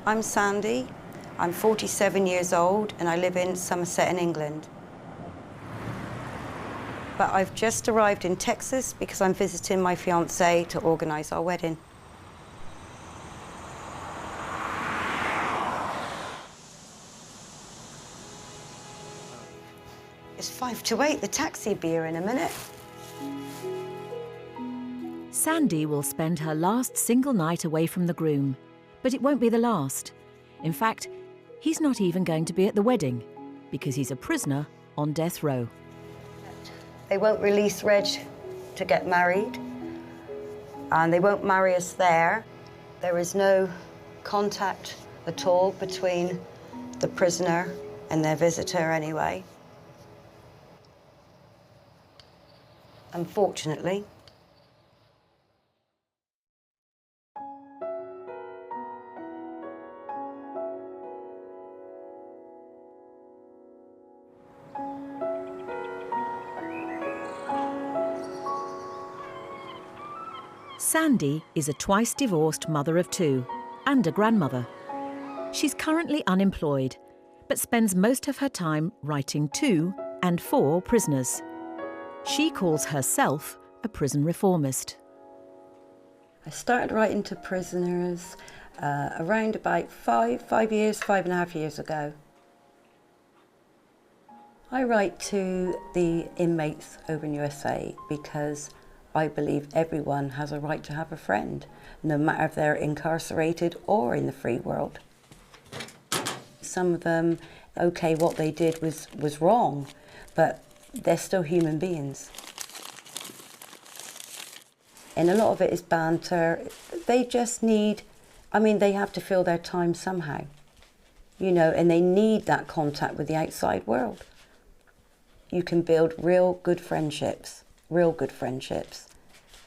I'm Sandie. I'm 47 years old and I live in Somerset in England. But I've just arrived in Texas because I'm visiting my fiancé to organise our wedding. It's 5 to 8, the taxi will be here in a minute. Sandie will spend her last single night away from the groom, but it won't be the last. In fact, he's not even going to be at the wedding because he's a prisoner on death row. They won't release Reg to get married, and they won't marry us there. There is no contact at all between the prisoner and their visitor anyway. Unfortunately. Sandie is a twice-divorced mother of 2 and a grandmother. She's currently unemployed, but spends most of her time writing to and for prisoners. She calls herself a prison reformist. I started writing to prisoners around about 5.5 years ago. I write to the inmates over in USA because I believe everyone has a right to have a friend, no matter if they're incarcerated or in the free world. Some of them, okay, what they did was wrong, but they're still human beings. And a lot of it is banter. They just need, they have to fill their time somehow, and they need that contact with the outside world. You can build real good friendships. Real good friendships.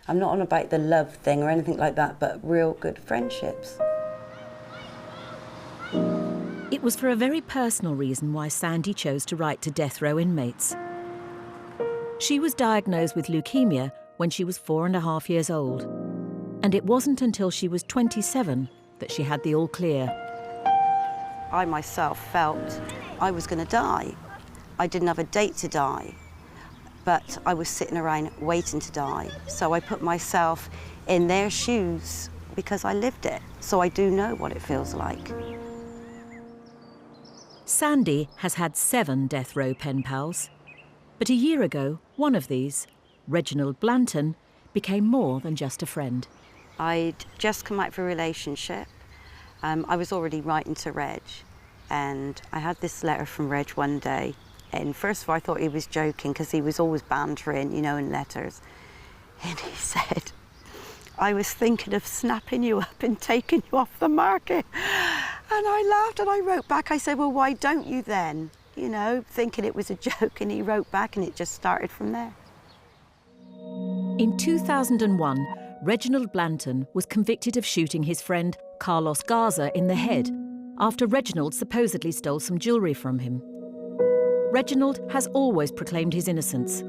I'm not on about the love thing or anything like that, but real good friendships. It was for a very personal reason why Sandie chose to write to death row inmates. She was diagnosed with leukemia when she was 4.5 years old, and it wasn't until she was 27 that she had the all clear. I myself felt I was going to die. I didn't have a date to die, but I was sitting around waiting to die. So I put myself in their shoes because I lived it, so I do know what it feels like. Sandie has had 7 death row pen pals, but a year ago, one of these, Reginald Blanton, became more than just a friend. I'd just come out of a relationship. I was already writing to Reg, and I had this letter from Reg one day. And first of all, I thought he was joking because he was always bantering, in letters. And he said, I was thinking of snapping you up and taking you off the market. And I laughed and I wrote back. I said, well, why don't you then? Thinking it was a joke. And he wrote back and it just started from there. In 2001, Reginald Blanton was convicted of shooting his friend Carlos Garza in the head after Reginald supposedly stole some jewellery from him. Reginald has always proclaimed his innocence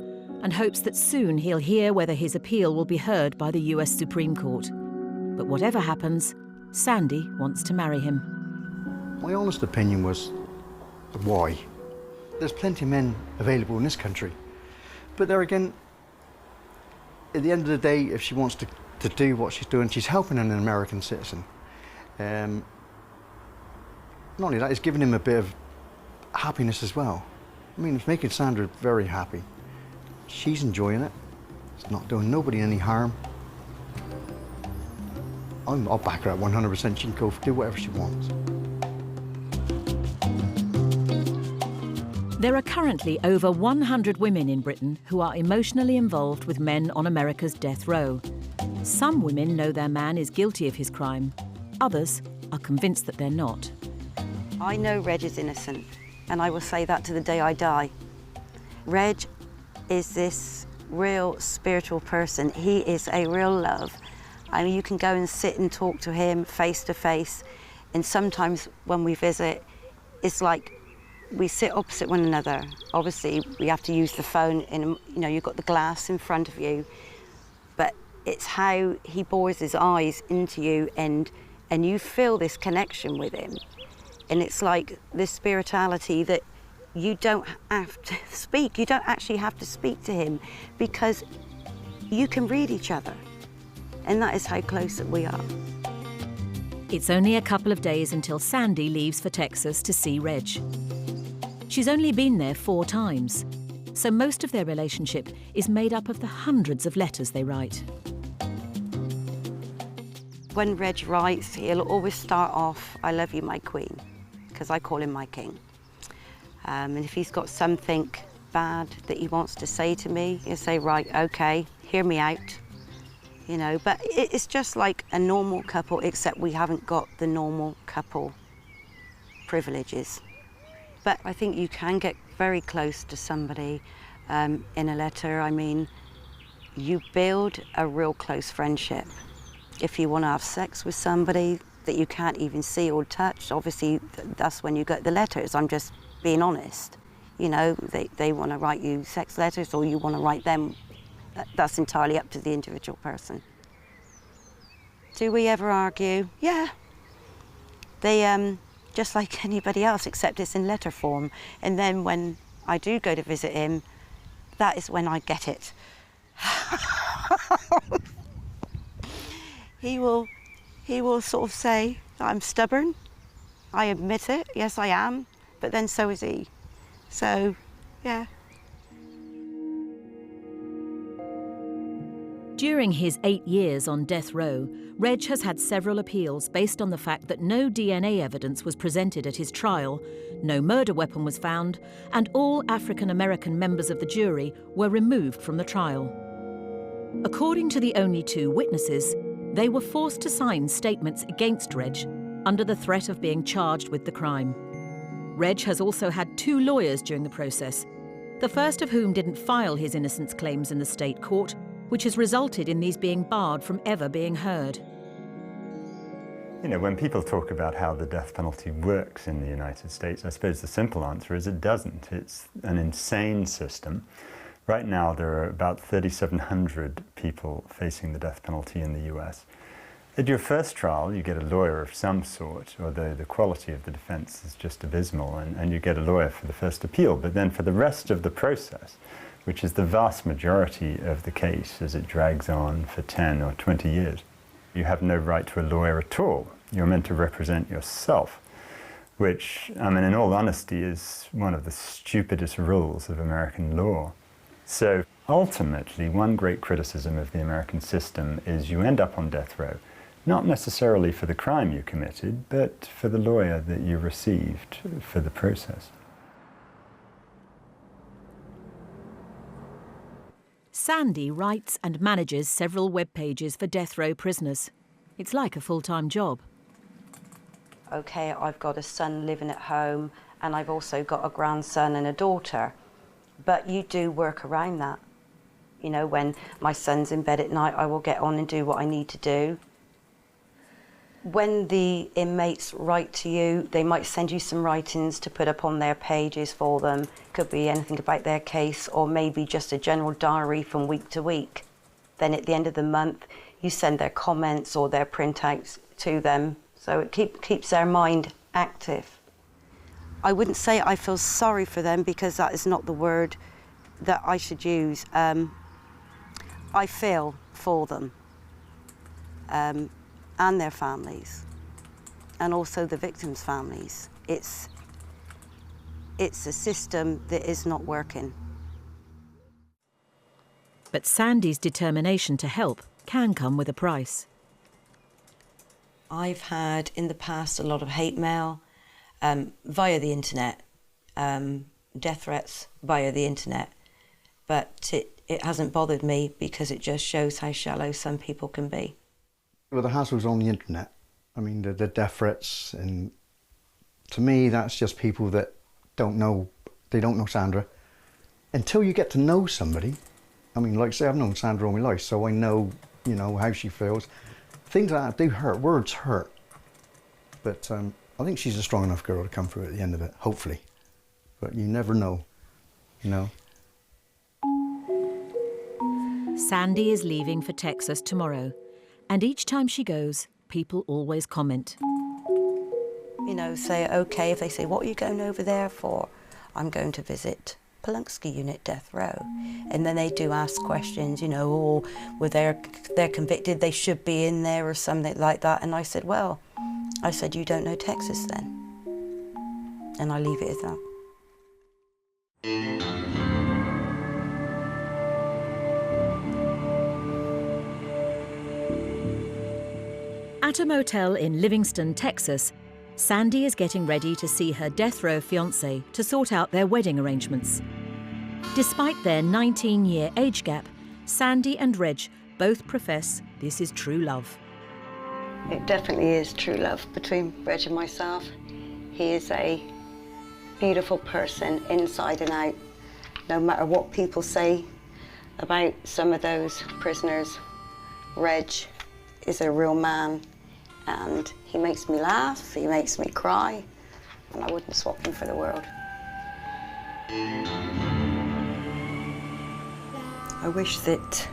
and hopes that soon he'll hear whether his appeal will be heard by the US Supreme Court. But whatever happens, Sandie wants to marry him. My honest opinion was, why? There's plenty of men available in this country. But there again, at the end of the day, if she wants to do what she's doing, she's helping an American citizen. Not only that, it's giving him a bit of happiness as well. It's making Sandra very happy. She's enjoying it. It's not doing nobody any harm. I'll back her at 100%. She can go do whatever she wants. There are currently over 100 women in Britain who are emotionally involved with men on America's death row. Some women know their man is guilty of his crime. Others are convinced that they're not. I know Reg is innocent, and I will say that to the day I die. Reg is this real spiritual person. He is a real love. You can go and sit and talk to him face to face, and sometimes when we visit, it's like we sit opposite one another. Obviously, we have to use the phone, and you've got the glass in front of you, but it's how he bores his eyes into you, and and you feel this connection with him. And it's like this spirituality that you don't have to speak. You don't actually have to speak to him because you can read each other. And that is how close that we are. It's only a couple of days until Sandie leaves for Texas to see Reg. She's only been there 4 times, so most of their relationship is made up of the hundreds of letters they write. When Reg writes, he'll always start off, "I love you, my queen," because I call him my king. And if he's got something bad that he wants to say to me, he'll say, "Right, okay, hear me out." You know, but it's just like a normal couple, except we haven't got the normal couple privileges. But I think you can get very close to somebody in a letter. I mean, you build a real close friendship. If you want to have sex with somebody that you can't even see or touch, obviously that's when you get the letters. I'm just being honest. You know, they want to write you sex letters or you want to write them. That's entirely up to the individual person. Do we ever argue? Yeah. They, just like anybody else, except it's in letter form. And then when I do go to visit him, that is when I get it. He will sort of say, "I'm stubborn. I admit it. Yes, I am. But then so is he." So, yeah. During his 8 years on death row, Reg has had several appeals based on the fact that no DNA evidence was presented at his trial, no murder weapon was found, and all African-American members of the jury were removed from the trial. According to the only 2 witnesses, they were forced to sign statements against Reg under the threat of being charged with the crime. Reg has also had 2 lawyers during the process, the first of whom didn't file his innocence claims in the state court, which has resulted in these being barred from ever being heard. You know, when people talk about how the death penalty works in the United States, I suppose the simple answer is it doesn't. It's an insane system. Right now, there are about 3,700 people facing the death penalty in the US. At your first trial, you get a lawyer of some sort, although the quality of the defense is just abysmal, and you get a lawyer for the first appeal. But then for the rest of the process, which is the vast majority of the case as it drags on for 10 or 20 years, you have no right to a lawyer at all. You're meant to represent yourself, which, I mean, in all honesty, is one of the stupidest rules of American law. So ultimately, one great criticism of the American system is you end up on death row, not necessarily for the crime you committed, but for the lawyer that you received for the process. Sandie writes and manages several web pages for death row prisoners. It's like a full-time job. Okay, I've got a son living at home and I've also got a grandson and a daughter. But you do work around that. You know, when my son's in bed at night, I will get on and do what I need to do. When the inmates write to you, they might send you some writings to put up on their pages for them. Could be anything about their case or maybe just a general diary from week to week. Then at the end of the month, you send their comments or their printouts to them. So it keeps their mind active. I wouldn't say I feel sorry for them because that is not the word that I should use. I feel for them. And their families, and also the victims' families. It's a system that is not working. But Sandie's determination to help can come with a price. I've had in the past a lot of hate mail via the internet, death threats via the internet, but it hasn't bothered me because it just shows how shallow some people can be. Well, the hassle's on the internet. I mean, the death threats, and to me, that's just people that don't know Sandra. Until you get to know somebody, I mean, like I say, I've known Sandra all my life, so I know, you know, how she feels. Things like that do hurt, words hurt. But I think she's a strong enough girl to come through at the end of it, hopefully. But you never know, you know. Sandie is leaving for Texas tomorrow. And each time she goes, people always comment. You know, say, okay, if they say, what are you going over there for? I'm going to visit Palunsky Unit Death Row. And then they do ask questions, you know, or were they're convicted, they should be in there or something like that. And I said, well, you don't know Texas then. And I leave it as that. At a motel in Livingston, Texas, Sandie is getting ready to see her death row fiancé to sort out their wedding arrangements. Despite their 19-year age gap, Sandie and Reg both profess this is true love. It definitely is true love between Reg and myself. He is a beautiful person inside and out. No matter what people say about some of those prisoners, Reg is a real man, and he makes me laugh, he makes me cry, and I wouldn't swap him for the world. I wish that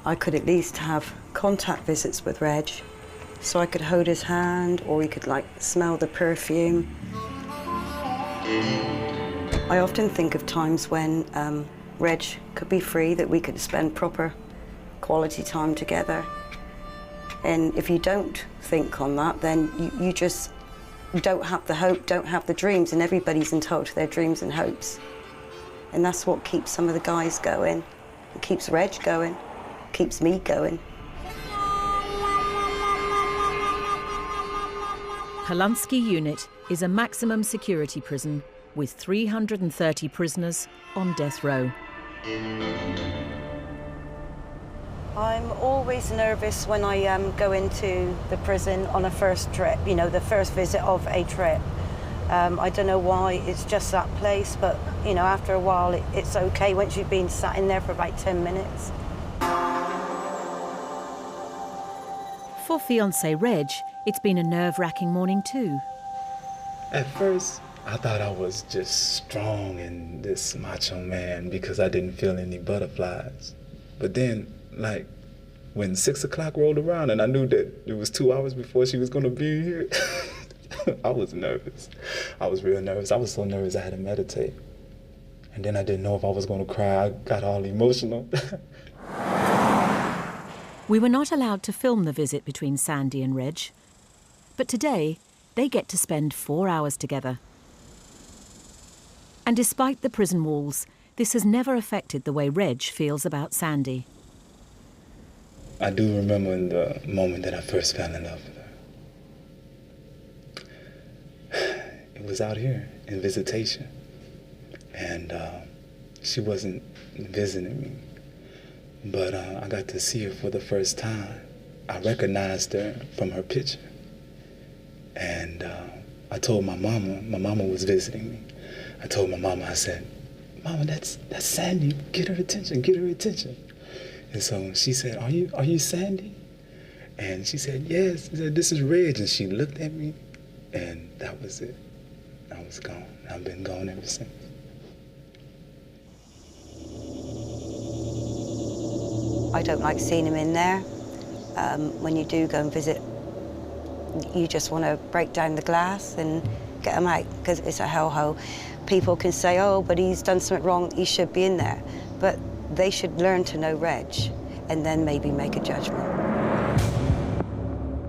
I could at least have contact visits with Reg, so I could hold his hand, or he could like smell the perfume. I often think of times when Reg could be free, that we could spend proper quality time together. And if you don't think on that, then you just don't have the hope, don't have the dreams, and everybody's entitled to their dreams and hopes. And that's what keeps some of the guys going. It keeps Reg going, keeps me going. Palunsky Unit is a maximum security prison with 330 prisoners on death row. I'm always nervous when I go into the prison on a first trip, you know, the first visit of a trip. I don't know why, it's just that place, but, you know, after a while it's okay once you've been sat in there for about 10 minutes. For fiancé Reg, it's been a nerve-wracking morning too. At first, I thought I was just strong and this macho man because I didn't feel any butterflies. But then, like, when 6 o'clock rolled around and I knew that it was 2 hours before she was gonna be here, I was nervous. I was real nervous. I was so nervous I had to meditate. And then I didn't know if I was gonna cry. I got all emotional. We were not allowed to film the visit between Sandie and Reg, but today they get to spend 4 hours together. And despite the prison walls, this has never affected the way Reg feels about Sandie. I do remember in the moment that I first fell in love with her. It was out here in visitation, and she wasn't visiting me, but I got to see her for the first time. I recognized her from her picture, and I told my mama was visiting me. I told my mama, I said, "Mama, that's Sandie. Get her attention, get her attention." And so she said, are you Sandie? And she said, yes. She said, this is Reg. And she looked at me, and that was it. I was gone. I've been gone ever since. I don't like seeing him in there. When you do go and visit, you just want to break down the glass and get him out, because it's a hellhole. People can say, oh, but he's done something wrong, he should be in there. But they should learn to know Reg and then maybe make a judgment.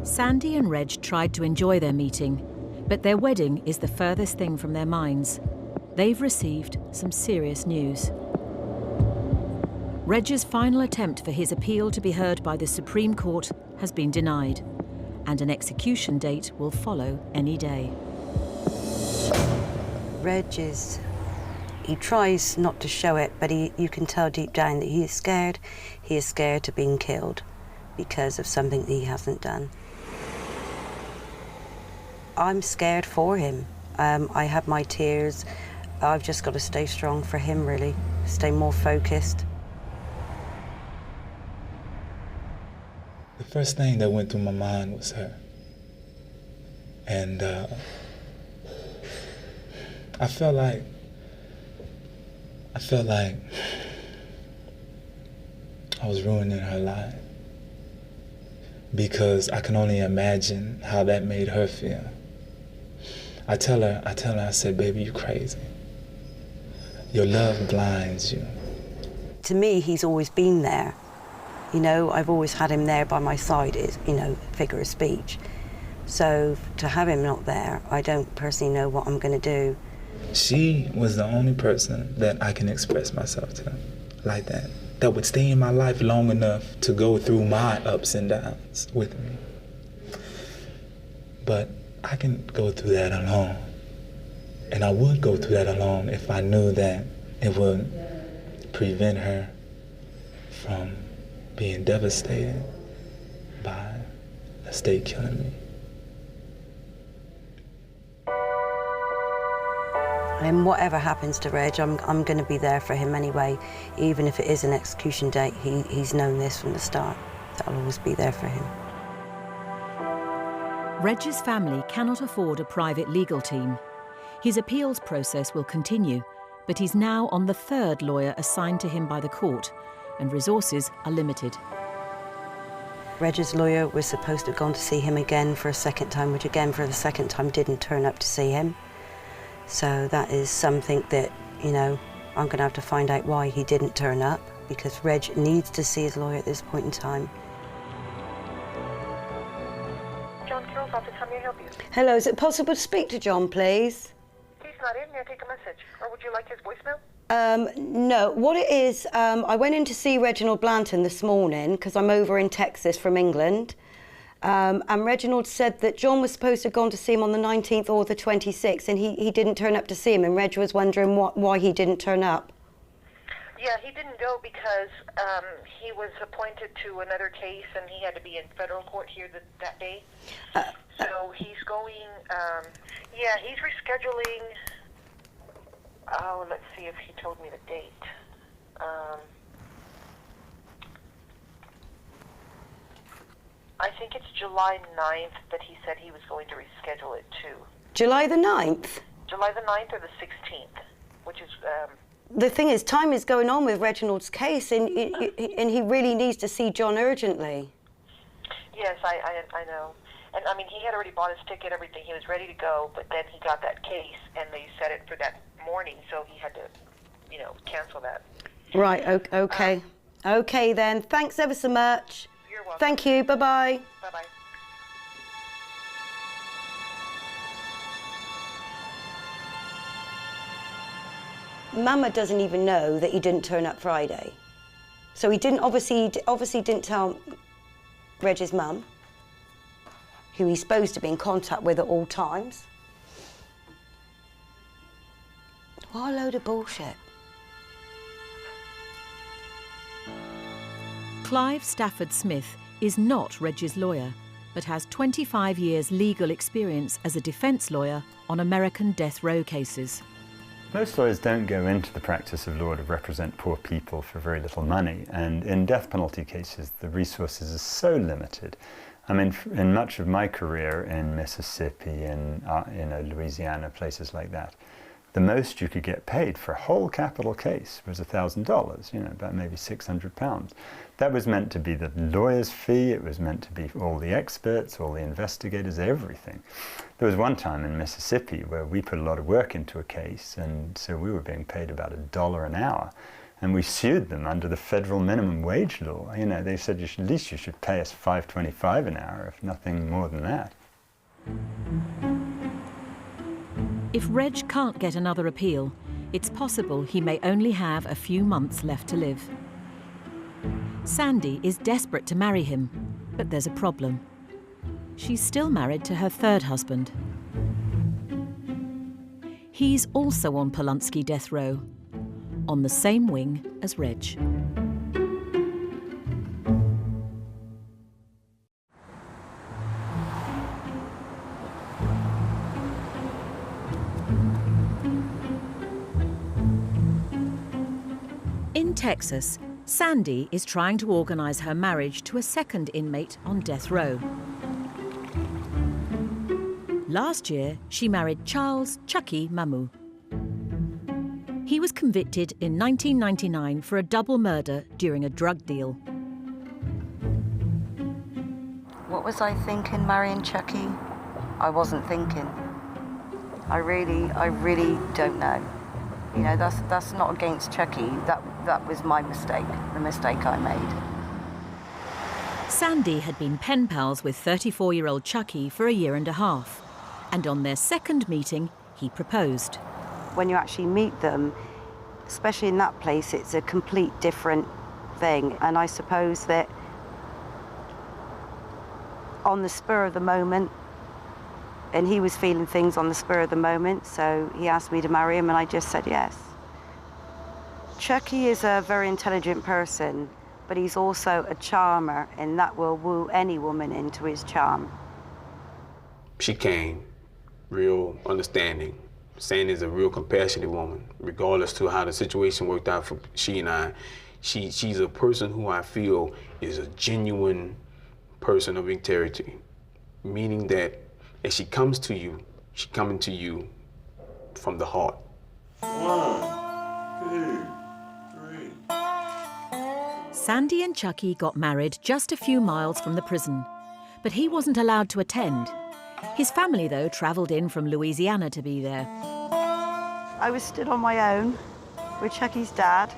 Sandie and Reg tried to enjoy their meeting, but their wedding is the furthest thing from their minds. They've received some serious news. Reg's final attempt for his appeal to be heard by the Supreme Court has been denied, and an execution date will follow any day. Reg he tries not to show it, but you can tell deep down that he is scared. He is scared of being killed because of something that he hasn't done. I'm scared for him. I have my tears. I've just got to stay strong for him, really. Stay more focused. The first thing that went through my mind was her. And I felt like I was ruining her life. because I can only imagine how that made her feel. I tell her, I said, baby, you crazy. Your love blinds you. To me, he's always been there. You know, I've always had him there by my side, is, you know, figure of speech. So to have him not there, I don't personally know what I'm going to do. She was the only person that I can express myself to like that, that would stay in my life long enough to go through my ups and downs with me. But I can go through that alone. And I would go through that alone if I knew that it would prevent her from being devastated by a state killing me. And whatever happens to Reg, I'm going to be there for him anyway. Even if it is an execution date, he's known this from the start, that I'll always be there for him. Reg's family cannot afford a private legal team. His appeals process will continue, but he's now on the third lawyer assigned to him by the court, and resources are limited. Reg's lawyer was supposed to have gone to see him again for a second time, which again for the second time didn't turn up to see him. So that is something that, you know, I'm going to have to find out why he didn't turn up, because Reg needs to see his lawyer at this point in time. John Carroll's office, how may I help you? Hello, is it possible to speak to John, please? He's not in. May I take a message? Or would you like his voicemail? No, what it is, I went in to see Reginald Blanton this morning because I'm over in Texas from England. And Reginald said that John was supposed to have gone to see him on the 19th or the 26th, and he didn't turn up to see him, and Reg was wondering why he didn't turn up. Yeah, he didn't go because he was appointed to another case, and he had to be in federal court here that day. So he's going, yeah, he's rescheduling. Oh, let's see if he told me the date. I think it's July 9th that he said he was going to reschedule it to. July the 9th? July the 9th or the 16th, which is... The thing is, time is going on with Reginald's case, and he really needs to see John urgently. Yes, I know. And, I mean, he had already bought his ticket, everything. He was ready to go, but then he got that case, and they set it for that morning, so he had to, you know, cancel that. Right, okay. Okay, then. Thanks ever so much. You're welcome. Thank you. Bye-bye. Bye-bye. Mama doesn't even know that he didn't turn up Friday. So he didn't, obviously didn't tell Reg's mum, who he's supposed to be in contact with at all times. What a load of bullshit. Clive Stafford Smith is not Reg's lawyer, but has 25 years legal experience as a defence lawyer on American death row cases. Most lawyers don't go into the practice of law to represent poor people for very little money, and in death penalty cases the resources are so limited. I mean, in much of my career in Mississippi and Louisiana, places like that, the most you could get paid for a whole capital case was $1,000, you know, about maybe £600. That was meant to be the lawyer's fee, it was meant to be all the experts, all the investigators, everything. There was one time in Mississippi where we put a lot of work into a case, and so we were being paid about $1 an hour. And we sued them under the federal minimum wage law. You know, they said, at least you should pay us $5.25 an hour, if nothing more than that. If Reg can't get another appeal, it's possible he may only have a few months left to live. Sandie is desperate to marry him, but there's a problem. She's still married to her third husband. He's also on Polunsky death row, on the same wing as Reg. In Texas, Sandie is trying to organise her marriage to a second inmate on death row. Last year, she married Charles Chucky Mamu. He was convicted in 1999 for a double murder during a drug deal. What was I thinking marrying Chucky? I wasn't thinking. I really don't know. You know, that's not against Chucky. That was my mistake, the mistake I made. Sandie had been pen pals with 34-year-old Chucky for a year and a half. And on their second meeting, he proposed. When you actually meet them, especially in that place, it's a complete different thing. And I suppose that on the spur of the moment, and he was feeling things on the spur of the moment, so he asked me to marry him and I just said yes. Chucky is a very intelligent person, but he's also a charmer, and that will woo any woman into his charm. She came real understanding. Sandie is a real compassionate woman, regardless to how the situation worked out for she and I. She's a person who I feel is a genuine person of integrity, meaning that as she comes to you, she's coming to you from the heart. 1, 2, 3. Sandie and Chucky got married just a few miles from the prison, but he wasn't allowed to attend. His family, though, travelled in from Louisiana to be there. I was stood on my own with Chucky's dad,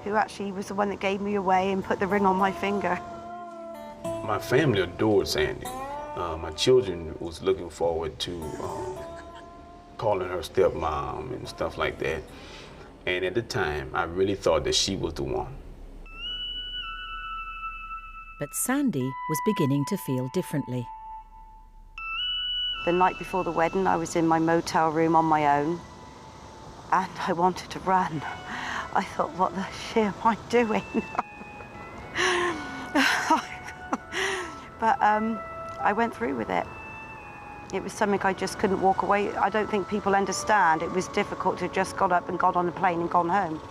who actually was the one that gave me away and put the ring on my finger. My family adored Sandie. My children was looking forward to calling her stepmom and stuff like that. And at the time, I really thought that she was the one. But Sandie was beginning to feel differently. The night before the wedding, I was in my motel room on my own, and I wanted to run. I thought, what the shit am I doing? But I went through with it. It was something I just couldn't walk away. I don't think people understand. It was difficult to just got up and got on a plane and gone home.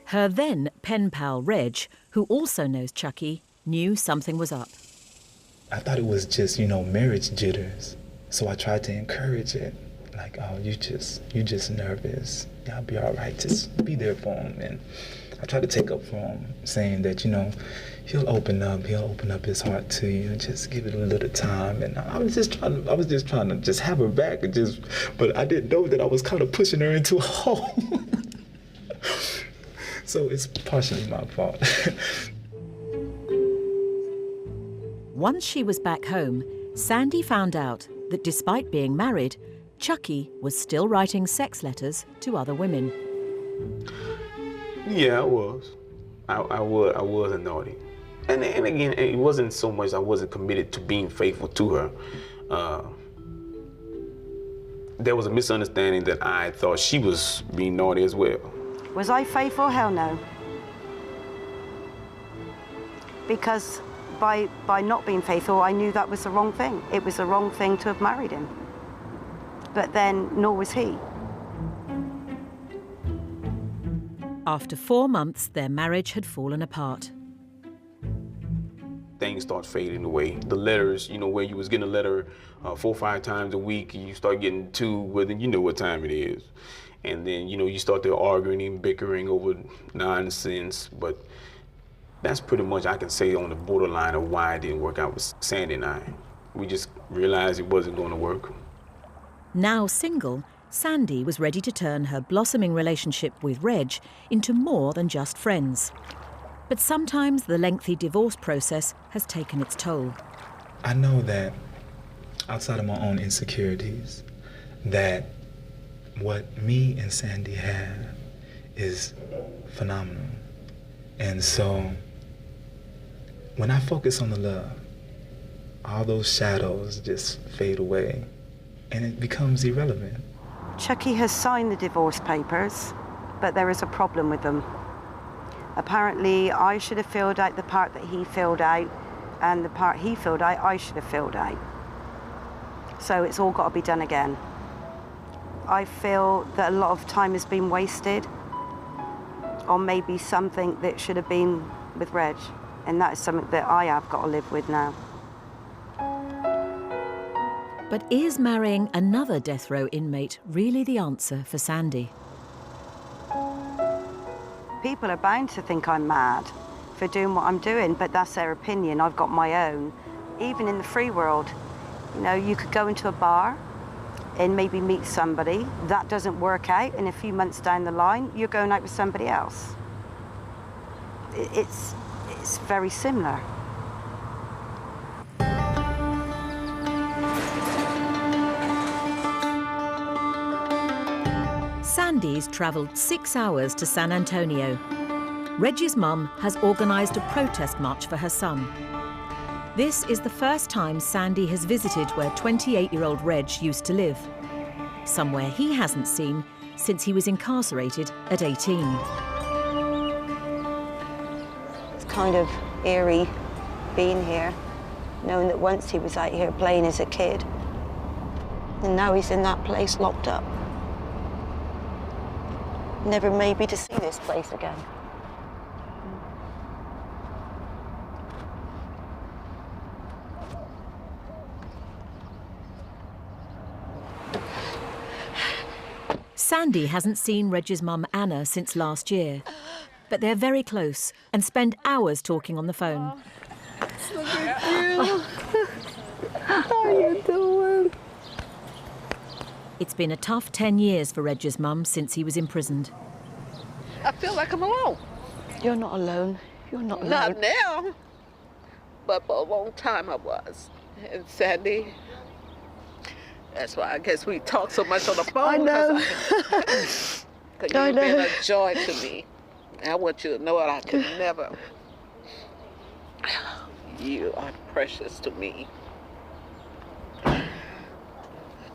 Her then pen pal, Reg, who also knows Chucky, knew something was up. I thought it was just, marriage jitters. So I tried to encourage it. Like, oh, you just nervous. I'll be all right. Just be there for him. And I tried to take up for him, saying that, he'll open up his heart to you, and just give it a little time. And I was just trying to just have her back, but I didn't know that I was kind of pushing her into a hole. So it's partially my fault. Once she was back home, Sandie found out that despite being married, Chucky was still writing sex letters to other women. Yeah, I was. I was a naughty. And again, it wasn't so much I wasn't committed to being faithful to her. There was a misunderstanding that I thought she was being naughty as well. Was I faithful? Hell no. Because by not being faithful, I knew that was the wrong thing. It was the wrong thing to have married him. But then, nor was he. After 4 months, their marriage had fallen apart. Things start fading away. The letters, where you was getting a letter 4 or 5 times a week, you start getting 2, well, then you know what time it is. And then, you start there arguing and bickering over nonsense. But that's pretty much, I can say, on the borderline of why it didn't work out with Sandie and I. We just realized it wasn't going to work. Now single, Sandie was ready to turn her blossoming relationship with Reg into more than just friends. But sometimes the lengthy divorce process has taken its toll. I know that outside of my own insecurities, that what me and Sandie have is phenomenal. And so when I focus on the love, all those shadows just fade away and it becomes irrelevant. Chucky has signed the divorce papers, but there is a problem with them. Apparently, I should have filled out the part that he filled out, and the part he filled out, I should have filled out. So it's all got to be done again. I feel that a lot of time has been wasted on maybe something that should have been with Reg, and that is something that I have got to live with now. But is marrying another death row inmate really the answer for Sandie? People are bound to think I'm mad for doing what I'm doing, but that's their opinion. I've got my own. Even in the free world, you know, you could go into a bar and maybe meet somebody. That doesn't work out, and a few months down the line, you're going out with somebody else. It's very similar. Sandie's travelled 6 hours to San Antonio. Reggie's mum has organised a protest march for her son. This is the first time Sandie has visited where 28-year-old Reg used to live, somewhere he hasn't seen since he was incarcerated at 18. It's kind of eerie being here, knowing that once he was out here playing as a kid, and now he's in that place locked up. Never maybe to see this place again. Sandie hasn't seen Reg's mum Anna since last year, but they're very close and spend hours talking on the phone. Look at you. How you doing? It's been a tough 10 years for Reg's mum since he was imprisoned. I feel like I'm alone. You're not alone. You're not alone. Not now, but for a long time I was. And Sandie, that's why I guess we talk so much on the phone. I know. Because you've been a joy to me. I want you to know that I can never. You are precious to me.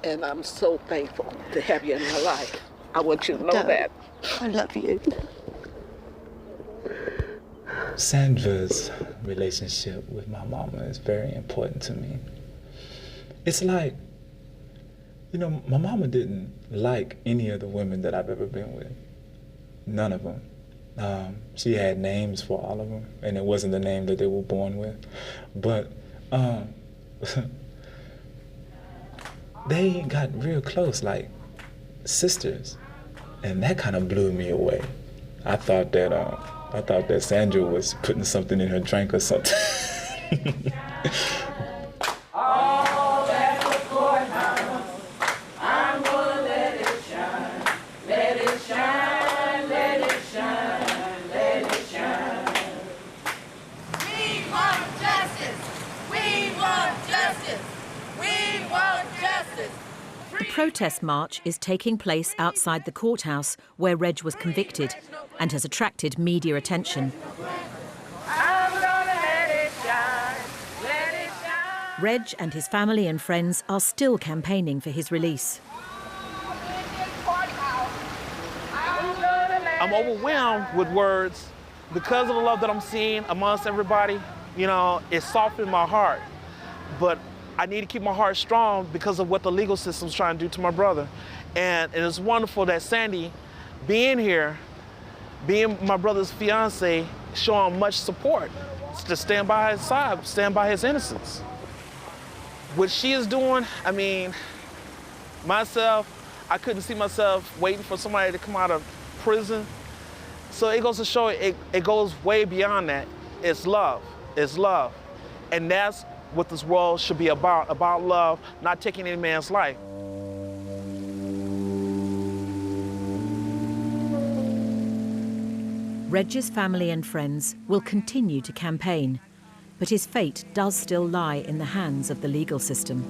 And I'm so thankful to have you in my life. I want you to know that. I love you. Sandra's relationship with my mama is very important to me. It's like, you know, my mama didn't like any of the women that I've ever been with. None of them. She had names for all of them, and it wasn't the name that they were born with. But they got real close, like sisters, and that kind of blew me away. I thought that Sandra was putting something in her drink or something. The protest march is taking place outside the courthouse where Reg was convicted and has attracted media attention. Reg and his family and friends are still campaigning for his release. I'm overwhelmed with words because of the love that I'm seeing amongst everybody. You know, it softened my heart, but I need to keep my heart strong because of what the legal system's trying to do to my brother. And it's wonderful that Sandie, being here, being my brother's fiance, showing much support to stand by his side, stand by his innocence. What she is doing, I mean, myself, I couldn't see myself waiting for somebody to come out of prison. So it goes to show it goes way beyond that. It's love, And that's what this world should be about love, not taking any man's life. Reg's family and friends will continue to campaign, but his fate does still lie in the hands of the legal system.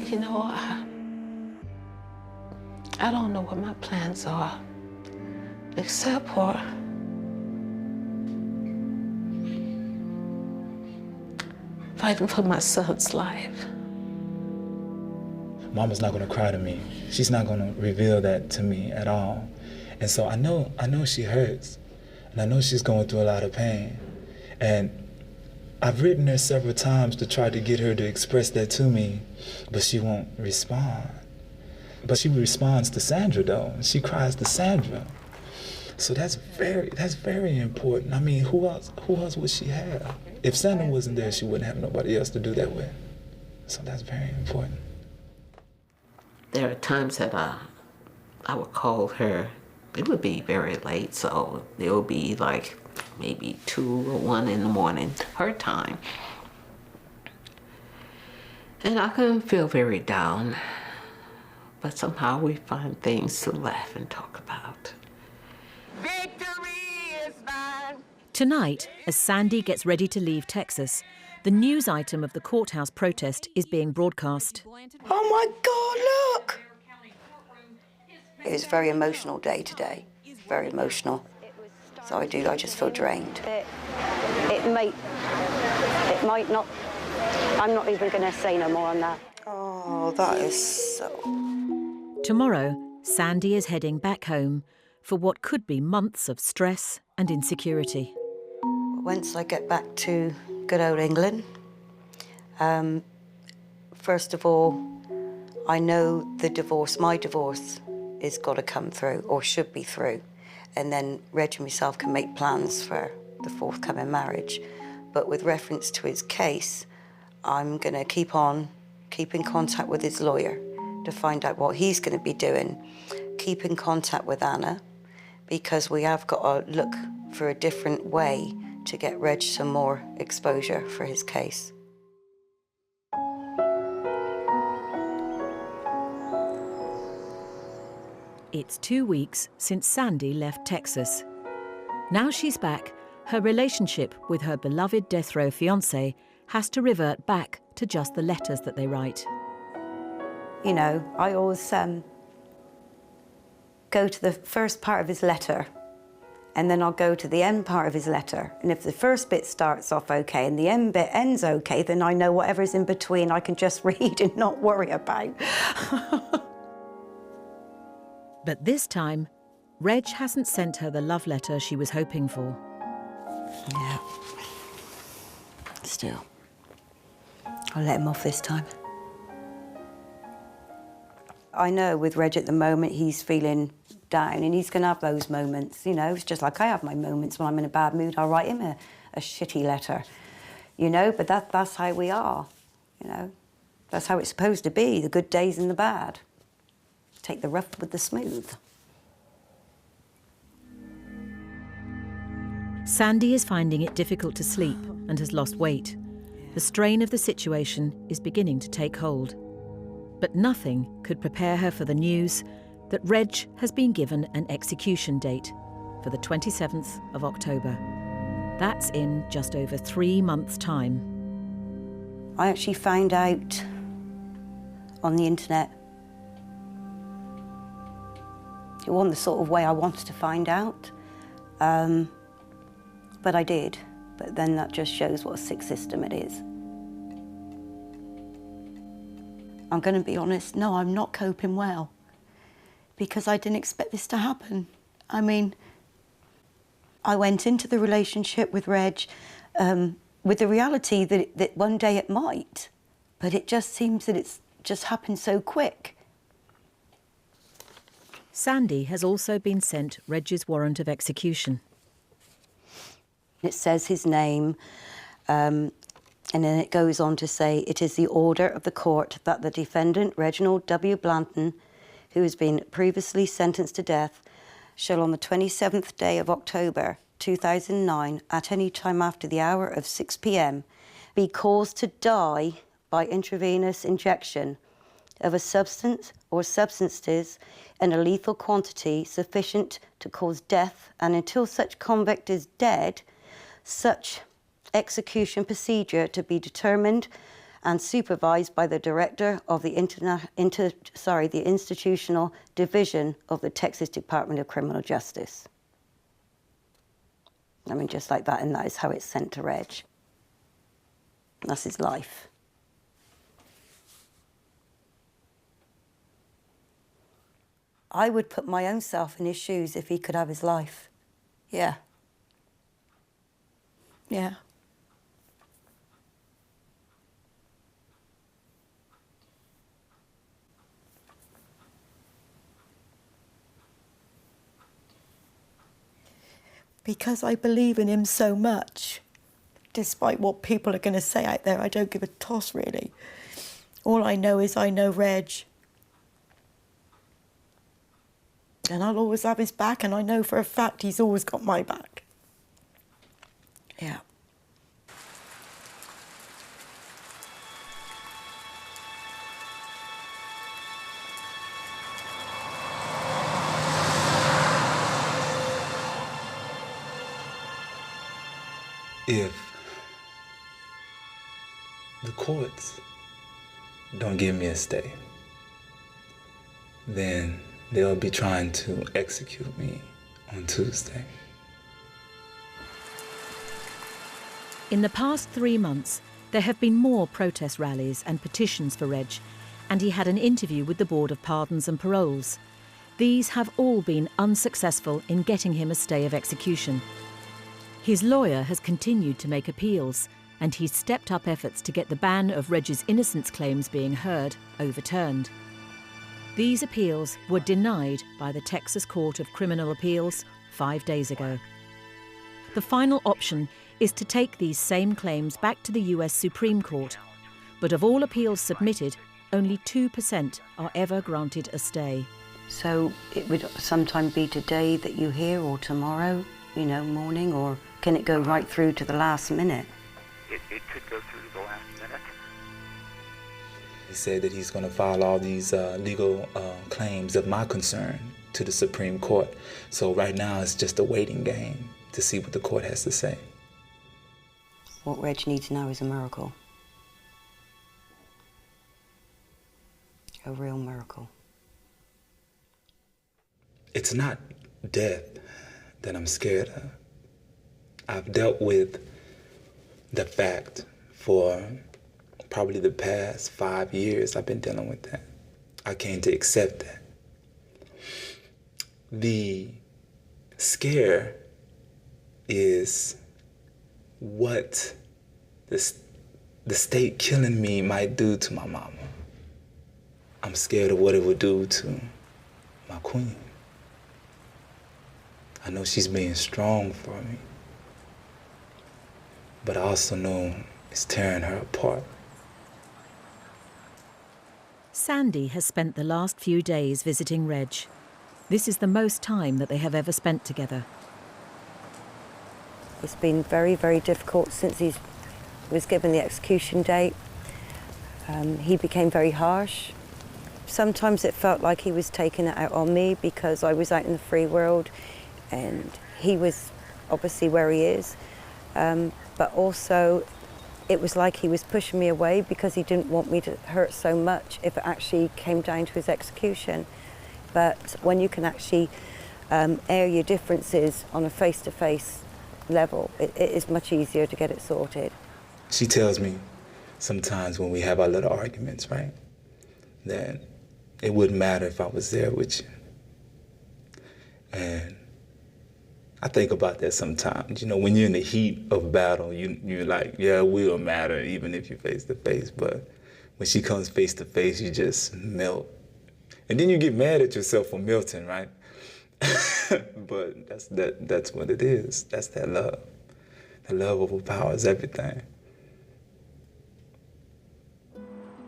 You know, I don't know what my plans are, except for fighting for my son's life. Mama's not gonna cry to me. She's not gonna reveal that to me at all. And so I know she hurts. And I know she's going through a lot of pain. And I've written her several times to try to get her to express that to me, but she won't respond. But she responds to Sandra though. She cries to Sandra. So that's very important. I mean, who else would she have? If Sandra wasn't there, she wouldn't have nobody else to do that with. So that's very important. There are times that I would call her It would be very late, so it would be like maybe 2 or 1 in the morning, her time. And I can feel very down, but somehow we find things to laugh and talk about. Victory is mine. Tonight, as Sandie gets ready to leave Texas, the news item of the courthouse protest is being broadcast. Oh my God, look! It was a very emotional day today, very emotional. So I just feel drained. It might not, I'm not even going to say no more on that. Oh, that is so... Tomorrow, Sandie is heading back home for what could be months of stress and insecurity. Once I get back to good old England, first of all, I know my divorce is got to come through, or should be through, and then Reg and myself can make plans for the forthcoming marriage. But with reference to his case, I'm going to keep in contact with his lawyer to find out what he's going to be doing. Keep in contact with Anna, because we have got to look for a different way to get Reg some more exposure for his case. It's 2 weeks since Sandie left Texas. Now she's back, her relationship with her beloved death row fiancé has to revert back to just the letters that they write. You know, I always go to the first part of his letter, and then I'll go to the end part of his letter. And if the first bit starts off okay and the end bit ends okay, then I know whatever's in between I can just read and not worry about. But this time, Reg hasn't sent her the love letter she was hoping for. Yeah. Still, I'll let him off this time. I know with Reg at the moment, he's feeling down, and he's going to have those moments, you know. It's just like I have my moments when I'm in a bad mood. I'll write him a shitty letter, you know, but that's how we are, you know. That's how it's supposed to be, the good days and the bad. Take the rough with the smooth. Sandie is finding it difficult to sleep and has lost weight. The strain of the situation is beginning to take hold. But nothing could prepare her for the news that Reg has been given an execution date for the 27th of October. That's in just over 3 months' time. I actually found out on the internet. It wasn't the sort of way I wanted to find out, but I did. But then that just shows what a sick system it is. I'm going to be honest, no, I'm not coping well, because I didn't expect this to happen. I mean, I went into the relationship with Reg with the reality that one day it might, but it just seems that it's just happened so quick. Sandie has also been sent Reg's warrant of execution. It says his name, and then it goes on to say, it is the order of the court that the defendant, Reginald W. Blanton, who has been previously sentenced to death, shall on the 27th day of October 2009, at any time after the hour of 6 p.m, be caused to die by intravenous injection of a substance or substances in a lethal quantity sufficient to cause death, and until such convict is dead, such execution procedure to be determined and supervised by the director of the institutional division of the Texas Department of Criminal Justice. I mean, just like that, and that is how it's sent to Reg. That's his life. I would put my own self in his shoes if he could have his life. Yeah. Yeah. Because I believe in him so much, despite what people are going to say out there, I don't give a toss, really. All I know is I know Reg. And I'll always have his back, and I know for a fact he's always got my back. Yeah. If the courts don't give me a stay, then they'll be trying to execute me on Tuesday. In the past 3 months, there have been more protest rallies and petitions for Reg, and he had an interview with the Board of Pardons and Paroles. These have all been unsuccessful in getting him a stay of execution. His lawyer has continued to make appeals, and he's stepped up efforts to get the ban of Reg's innocence claims being heard overturned. These appeals were denied by the Texas Court of Criminal Appeals 5 days ago. The final option is to take these same claims back to the US Supreme Court, but of all appeals submitted, only 2% are ever granted a stay. So it would sometime be today that you hear, or tomorrow, you know, morning, or can it go right through to the last minute? It could go through the last minute. He said that he's going to file all these legal claims of my concern to the Supreme Court. So right now it's just a waiting game to see what the court has to say. What Reg needs now is a miracle. A real miracle. It's not death that I'm scared of. I've dealt with the fact for probably the past 5 years. I've been dealing with that. I came to accept that. The scare is what the state killing me might do to my mama. I'm scared of what it would do to my queen. I know she's being strong for me, but I also know it's tearing her apart. Sandie has spent the last few days visiting Reg. This is the most time that they have ever spent together. It's been very, very difficult since he was given the execution date. He became very harsh. Sometimes it felt like he was taking it out on me because I was out in the free world and he was obviously where he is. But also it was like he was pushing me away because he didn't want me to hurt so much if it actually came down to his execution. But when you can actually air your differences on a face-to-face level, it is much easier to get it sorted. She tells me sometimes when we have our little arguments, right, that it wouldn't matter if I was there with you. And I think about that sometimes. You know, when you're in the heat of battle, you're like, yeah, it will matter even if you're face to face. But when she comes face to face, you just melt. And then you get mad at yourself for melting, right? But that's what it is. That's that love. The love overpowers everything.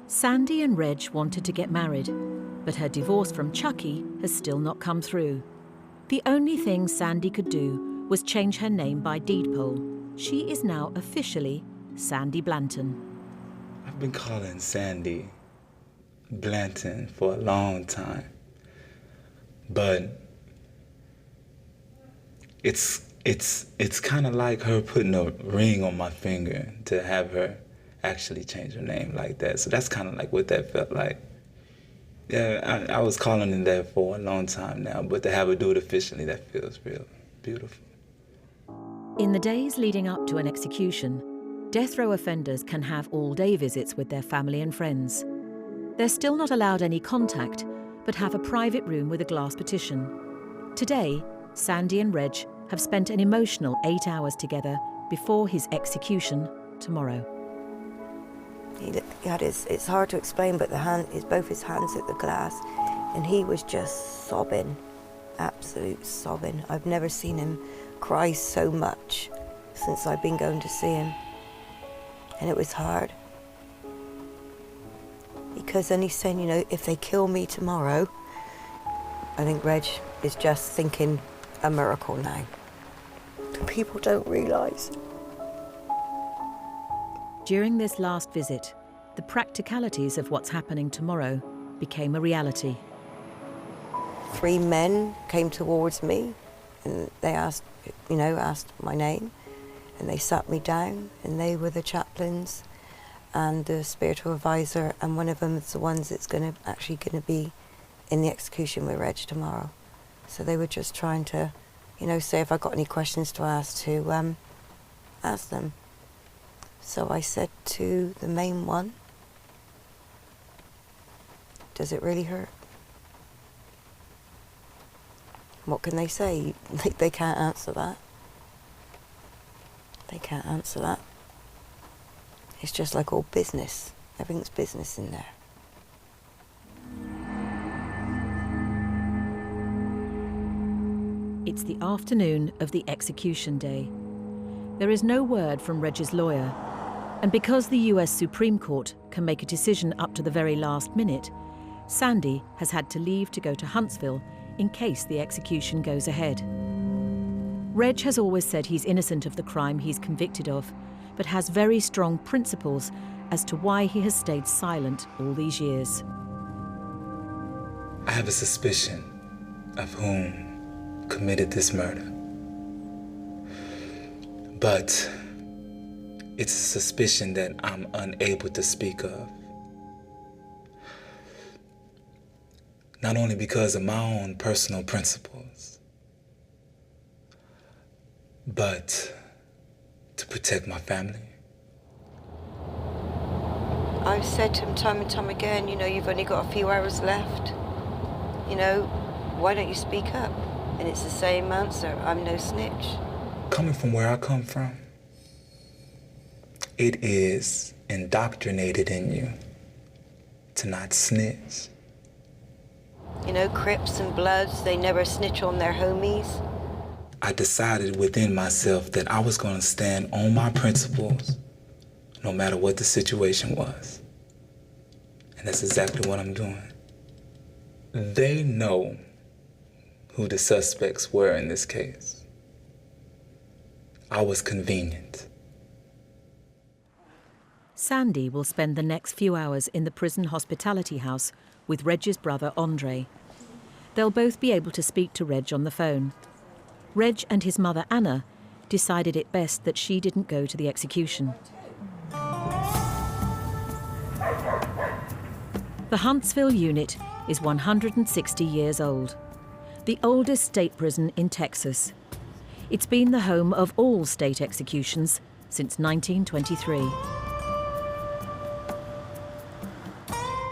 Sandie and Reg wanted to get married, but her divorce from Chucky has still not come through. The only thing Sandie could do was change her name by deed poll. She is now officially Sandie Blanton. I've been calling Sandie Blanton for a long time, but it's kind of like her putting a ring on my finger to have her actually change her name like that. So that's kind of like what that felt like. Yeah, I was calling in there for a long time now, but to have her do it officially, that feels real beautiful. In the days leading up to an execution, death row offenders can have all-day visits with their family and friends. They're still not allowed any contact, but have a private room with a glass partition. Today, Sandie and Reg have spent an emotional 8 hours together before his execution tomorrow. He had it's hard to explain, but both his hands at the glass, and he was just sobbing, absolute sobbing. I've never seen him cry so much since I've been going to see him, and it was hard. Because then he's saying, you know, if they kill me tomorrow, I think Reg is just thinking a miracle now. People don't realise. During this last visit, the practicalities of what's happening tomorrow became a reality. 3 men came towards me and they asked my name, and they sat me down, and they were the chaplains and the spiritual advisor, and one of them is the ones that's actually going to be in the execution with Reg tomorrow. So they were just trying to, say if I got any questions to ask, to ask them. So I said to the main one, does it really hurt? What can they say? They can't answer that. They can't answer that. It's just like all business. Everything's business in there. It's the afternoon of the execution day. There is no word from Reg's lawyer, and because the US Supreme Court can make a decision up to the very last minute, Sandie has had to leave to go to Huntsville in case the execution goes ahead. Reg has always said he's innocent of the crime he's convicted of, but has very strong principles as to why he has stayed silent all these years. I have a suspicion of whom committed this murder. But it's a suspicion that I'm unable to speak of. Not only because of my own personal principles, but to protect my family. I've said to him time and time again, you've only got a few hours left. Why don't you speak up? And it's the same answer, I'm no snitch. Coming from where I come from, it is indoctrinated in you to not snitch. Crips and Bloods, they never snitch on their homies. I decided within myself that I was going to stand on my principles no matter what the situation was. And that's exactly what I'm doing. They know who the suspects were in this case. I was convenient. Sandie will spend the next few hours in the prison hospitality house with Reg's brother Andre. They'll both be able to speak to Reg on the phone. Reg and his mother Anna decided it best that she didn't go to the execution. The Huntsville unit is 160 years old, the oldest state prison in Texas. It's been the home of all state executions since 1923.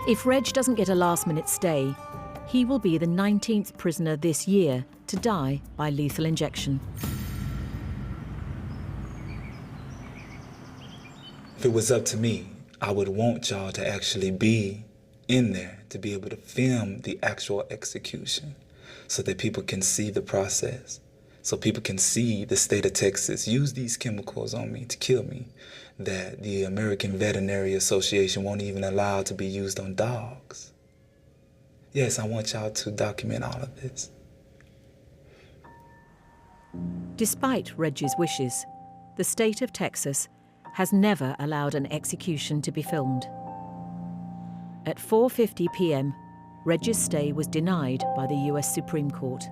If Reg doesn't get a last-minute stay, he will be the 19th prisoner this year to die by lethal injection. If it was up to me, I would want y'all to actually be in there to be able to film the actual execution so that people can see the process, so people can see the state of Texas use these chemicals on me to kill me that the American Veterinary Association won't even allow to be used on dogs. Yes, I want y'all to document all of this. Despite Reg's wishes, the state of Texas has never allowed an execution to be filmed. At 4:50 p.m, Reg's stay was denied by the US Supreme Court.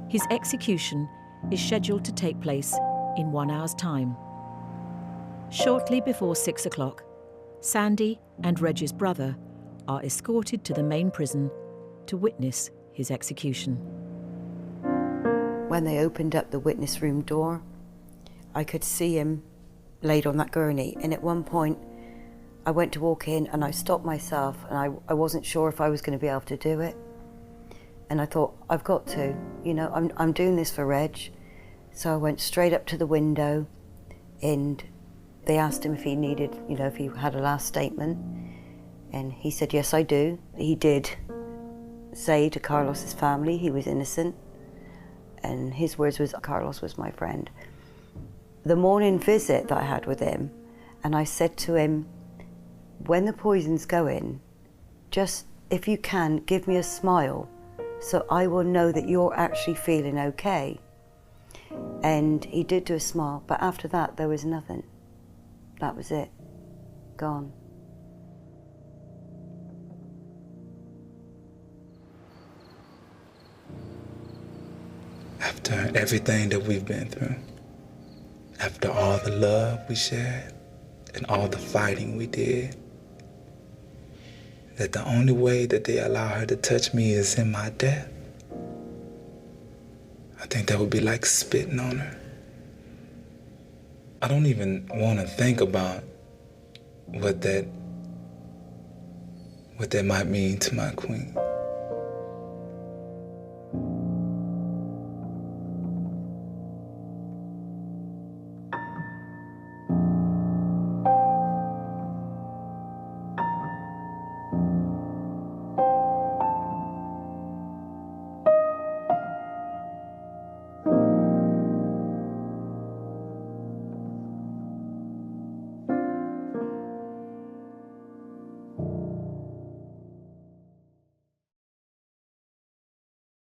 His execution is scheduled to take place in 1 hour's time. Shortly before 6 o'clock, Sandie and Reg's brother are escorted to the main prison to witness his execution. When they opened up the witness room door, I could see him laid on that gurney, and at one point I went to walk in and I stopped myself, and I wasn't sure if I was going to be able to do it. And I thought, I've got to, I'm doing this for Reg. So I went straight up to the window, and they asked him if he needed, if he had a last statement. And he said, yes, I do. He did say to Carlos's family he was innocent. And his words was, Carlos was my friend. The morning visit that I had with him, and I said to him, when the poison's going, just, if you can, give me a smile so I will know that you're actually feeling okay. And he did do a smile, but after that, there was nothing. That was it. Gone. After everything that we've been through, after all the love we shared and all the fighting we did, that the only way that they allow her to touch me is in my death. I think that would be like spitting on her. I don't even want to think about what that might mean to my queen.